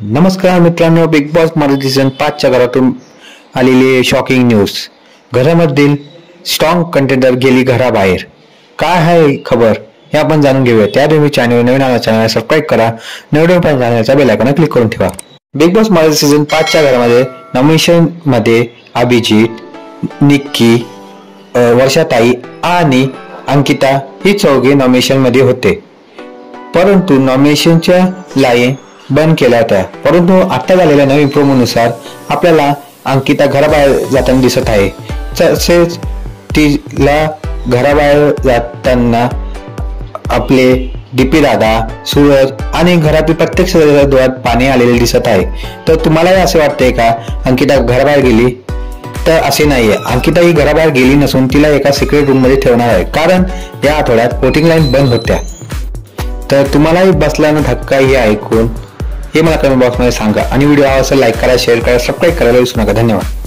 नमस्कार मित्रांनो, big boss Marathi season 5 च्या घरातून आलेली शॉकिंग न्यूज. घरामधील स्ट्रॉंग कंटेंडर गेली घराबाहेर. काय आहे खबर हे आपण जाणून घेऊया. त्याआधी चॅनल नवीन आला चॅनल सबस्क्राईब करा, नोटिफिकेशन चॅनलचा बेल आयकॉन क्लिक करून ठेवा. बिग बॉस मराठी सीझन 5 च्या घरामध्ये नॉमिनेशन मध्ये अभिजित, निक्की, वर्षाताई आणि अंकिता ही चौघे नॉमिनेशन मध्ये होते. परंतु नॉमिनेशनच्या लाईन बंद केल्या होत्या. परंतु आता झालेल्या नवीन प्रोमोनुसार आपल्याला अंकिता घराबाहेर जाताना दिसत आहे. तसेच तिला घराबाहेर जाताना आपले डीपी दादा, सूरज आणि घरातील प्रत्येक सदस्याच्या डोळ्यात पाणी आलेले दिसत आहे. तर तुम्हालाही असे वाटते का अंकिता घराबाहेर गेली? तर असे नाहीये. अंकिता ही घराबाहेर गेली नसून तिला एका सिक्रेट रूम मध्ये ठेवणार आहे, कारण या आठवड्यात वोटिंग लाईन बंद होत्या. तर तुम्हालाही बसला ना धक्का हे ऐकून हे मला कमेंट बॉक्स मध्ये सांगा आणि व्हिडिओ आवडल्यास लाईक करा, शेअर करा, सबस्क्राईब करायला विसरू नका. धन्यवाद.